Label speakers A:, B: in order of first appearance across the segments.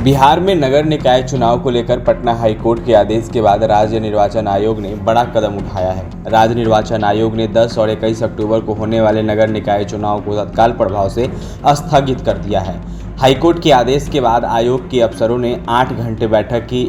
A: बिहार में नगर निकाय चुनाव को लेकर पटना हाईकोर्ट के आदेश के बाद राज्य निर्वाचन आयोग ने बड़ा कदम उठाया है। राज्य निर्वाचन आयोग ने 10 और 21 अक्टूबर को होने वाले नगर निकाय चुनाव को तत्काल प्रभाव से स्थगित कर दिया है। हाईकोर्ट के आदेश के बाद आयोग के अफसरों ने 8 घंटे बैठक की।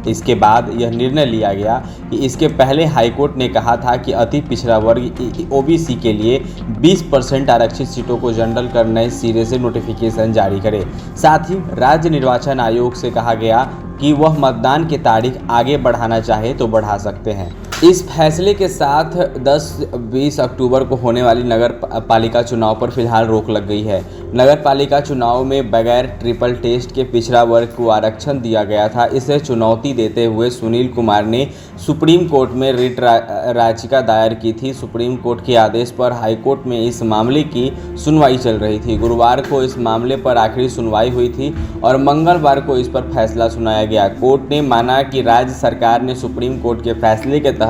A: इसके बाद यह निर्णय लिया गया कि इसके पहले हाईकोर्ट ने कहा था कि अति पिछड़ा वर्ग ओबीसी के लिए 20% आरक्षित सीटों को जनरल कर नए सिरे से नोटिफिकेशन जारी करे। साथ ही राज्य निर्वाचन आयोग से कहा गया कि वह मतदान की तारीख आगे बढ़ाना चाहे तो बढ़ा सकते हैं। इस फैसले के साथ 10-20 अक्टूबर को होने वाली नगर पालिका चुनाव पर फिलहाल रोक लग गई है। नगर पालिका चुनाव में बगैर ट्रिपल टेस्ट के पिछड़ा वर्ग को आरक्षण दिया गया था। इसे चुनौती देते हुए सुनील कुमार ने सुप्रीम कोर्ट में रिट याचिका दायर की थी। सुप्रीम कोर्ट के आदेश पर हाईकोर्ट में इस मामले की सुनवाई चल रही थी। गुरुवार को इस मामले पर आखिरी सुनवाई हुई थी और मंगलवार को इस पर फैसला सुनाया गया। कोर्ट ने माना कि राज्य सरकार ने सुप्रीम कोर्ट के फैसले के तहत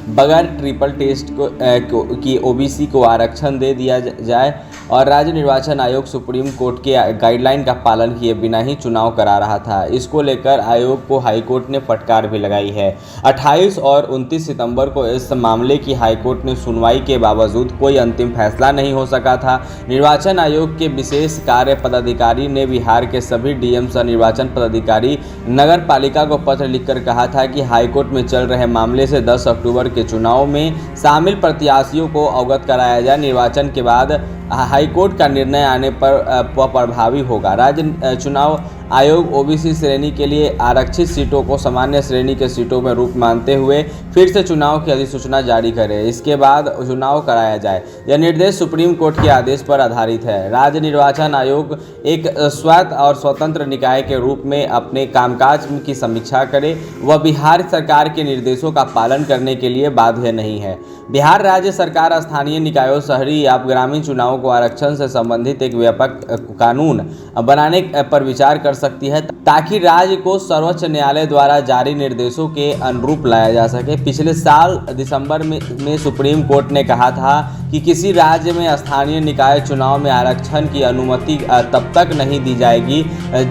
A: बगैर ट्रिपल टेस्ट की ओबीसी को आरक्षण दे दिया जाए और राज्य निर्वाचन आयोग सुप्रीम कोर्ट के गाइडलाइन का पालन किए बिना ही चुनाव करा रहा था। इसको लेकर आयोग को हाईकोर्ट ने फटकार भी लगाई है। 28 और 29 सितंबर को इस मामले की हाईकोर्ट ने सुनवाई के बावजूद कोई अंतिम फैसला नहीं हो सका था। निर्वाचन आयोग के विशेष कार्य पदाधिकारी ने बिहार के सभी डीएम सह निर्वाचन पदाधिकारी नगर पालिका को पत्र लिखकर कहा था कि हाईकोर्ट में चल रहे मामले से 10 अक्टूबर के चुनाव में शामिल प्रत्याशियों को अवगत कराया जाए। निर्वाचन के बाद हाईकोर्ट का निर्णय आने पर प्रभावी होगा। राज्य चुनाव आयोग ओबीसी श्रेणी के लिए आरक्षित सीटों को सामान्य श्रेणी के सीटों में रूप मानते हुए फिर से चुनाव की अधिसूचना जारी करे। इसके बाद चुनाव कराया जाए। यह निर्देश सुप्रीम कोर्ट के आदेश पर आधारित है। राज्य निर्वाचन आयोग एक स्वायत्त और स्वतंत्र निकाय के रूप में अपने कामकाज की समीक्षा करे। वह बिहार सरकार के निर्देशों का पालन करने के लिए बाध्य नहीं है। बिहार राज्य सरकार स्थानीय निकायों, शहरी या ग्रामीण चुनावों को आरक्षण से संबंधित एक व्यापक कानून बनाने पर विचार कर सकती है ताकि राज्य को सर्वोच्च न्यायालय द्वारा जारी निर्देशों के अनुरूप लाया जा सके। पिछले साल दिसंबर में सुप्रीम कोर्ट ने कहा था कि किसी राज्य में स्थानीय निकाय चुनाव में आरक्षण की अनुमति तब तक नहीं दी जाएगी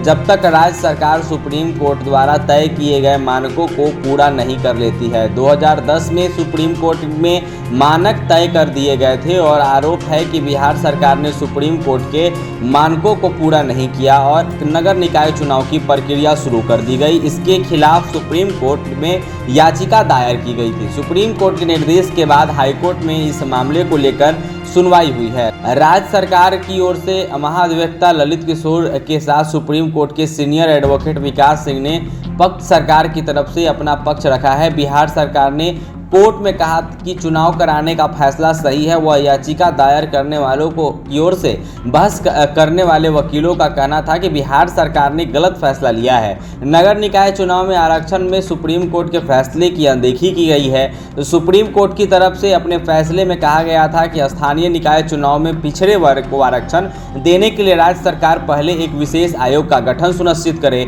A: जब तक राज्य सरकार सुप्रीम कोर्ट द्वारा तय किए गए मानकों को पूरा नहीं कर लेती है। 2010 में सुप्रीम कोर्ट में मानक तय कर दिए गए थे और आरोप है कि बिहार सरकार ने सुप्रीम कोर्ट के मानकों को पूरा नहीं किया और नगर निकाय चुनाव की प्रक्रिया शुरू कर दी गई। इसके खिलाफ सुप्रीम कोर्ट में याचिका दायर की गई थी। सुप्रीम कोर्ट के निर्देश के बाद हाईकोर्ट में इस मामले को लेकर सुनवाई हुई है। राज्य सरकार की ओर से महाधिवक्ता ललित किशोर के साथ सुप्रीम कोर्ट के सीनियर एडवोकेट विकास सिंह ने पक्ष सरकार की तरफ से अपना पक्ष रखा है। बिहार सरकार ने कोर्ट में कहा कि चुनाव कराने का फैसला सही है। वह याचिका दायर करने वालों की ओर से बहस करने वाले वकीलों का कहना था कि बिहार सरकार ने गलत फैसला लिया है। नगर निकाय चुनाव में आरक्षण में सुप्रीम कोर्ट के फैसले की अनदेखी की गई है। तो सुप्रीम कोर्ट की तरफ से अपने फैसले में कहा गया था कि स्थानीय निकाय चुनाव में पिछड़े वर्ग को आरक्षण देने के लिए राज्य सरकार पहले एक विशेष आयोग का गठन सुनिश्चित करे।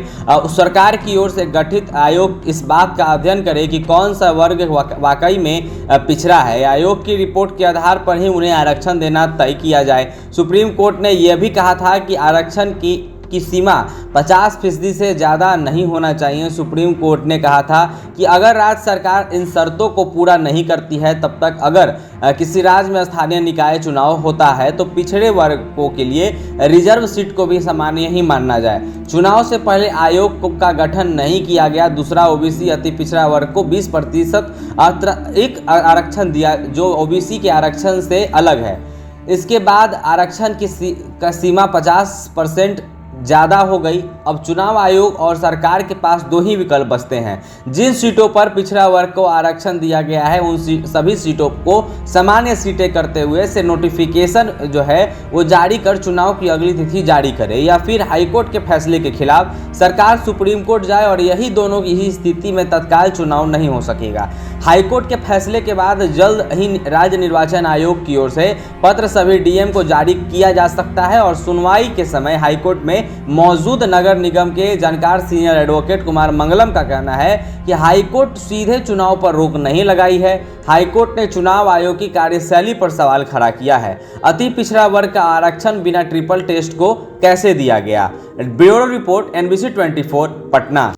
A: सरकार की ओर से गठित आयोग इस बात का अध्ययन करे कि कौन सा वर्ग वाकई में पिछड़ा है। आयोग की रिपोर्ट के आधार पर ही उन्हें आरक्षण देना तय किया जाए। सुप्रीम कोर्ट ने यह भी कहा था कि आरक्षण की सीमा 50% से ज़्यादा नहीं होना चाहिए। सुप्रीम कोर्ट ने कहा था कि अगर राज्य सरकार इन शर्तों को पूरा नहीं करती है तब तक अगर किसी राज्य में स्थानीय निकाय चुनाव होता है तो पिछड़े वर्गों के लिए रिजर्व सीट को भी सामान्य ही मानना जाए। चुनाव से पहले आयोग का गठन नहीं किया गया। दूसरा, ओबीसी अति पिछड़ा वर्ग को 20% अतिरिक्त आरक्षण दिया जो ओबीसी के आरक्षण से अलग है। इसके बाद आरक्षण की सीमा 50% ज़्यादा हो गई। अब चुनाव आयोग और सरकार के पास दो ही विकल्प बचते हैं। जिन सीटों पर पिछड़ा वर्ग को आरक्षण दिया गया है उन सभी सीटों को सामान्य सीटें करते हुए से नोटिफिकेशन जो है वो जारी कर चुनाव की अगली तिथि जारी करे या फिर हाईकोर्ट के फैसले के खिलाफ सरकार सुप्रीम कोर्ट जाए और यही दोनों की ही स्थिति में तत्काल चुनाव नहीं हो सकेगा। हाईकोर्ट के फैसले के बाद जल्द ही राज्य निर्वाचन आयोग की ओर से पत्र सभी डीएम को जारी किया जा सकता है और सुनवाई के समय हाईकोर्ट में मौजूद नगर निगम के जानकार सीनियर एडवोकेट कुमार मंगलम का कहना है कि हाईकोर्ट सीधे चुनाव पर रोक नहीं लगाई है। हाईकोर्ट ने चुनाव आयोग की कार्यशैली पर सवाल खड़ा किया है। अति पिछड़ा वर्ग का आरक्षण बिना ट्रिपल टेस्ट को कैसे दिया गया। Bureau report NBC 24 Patna.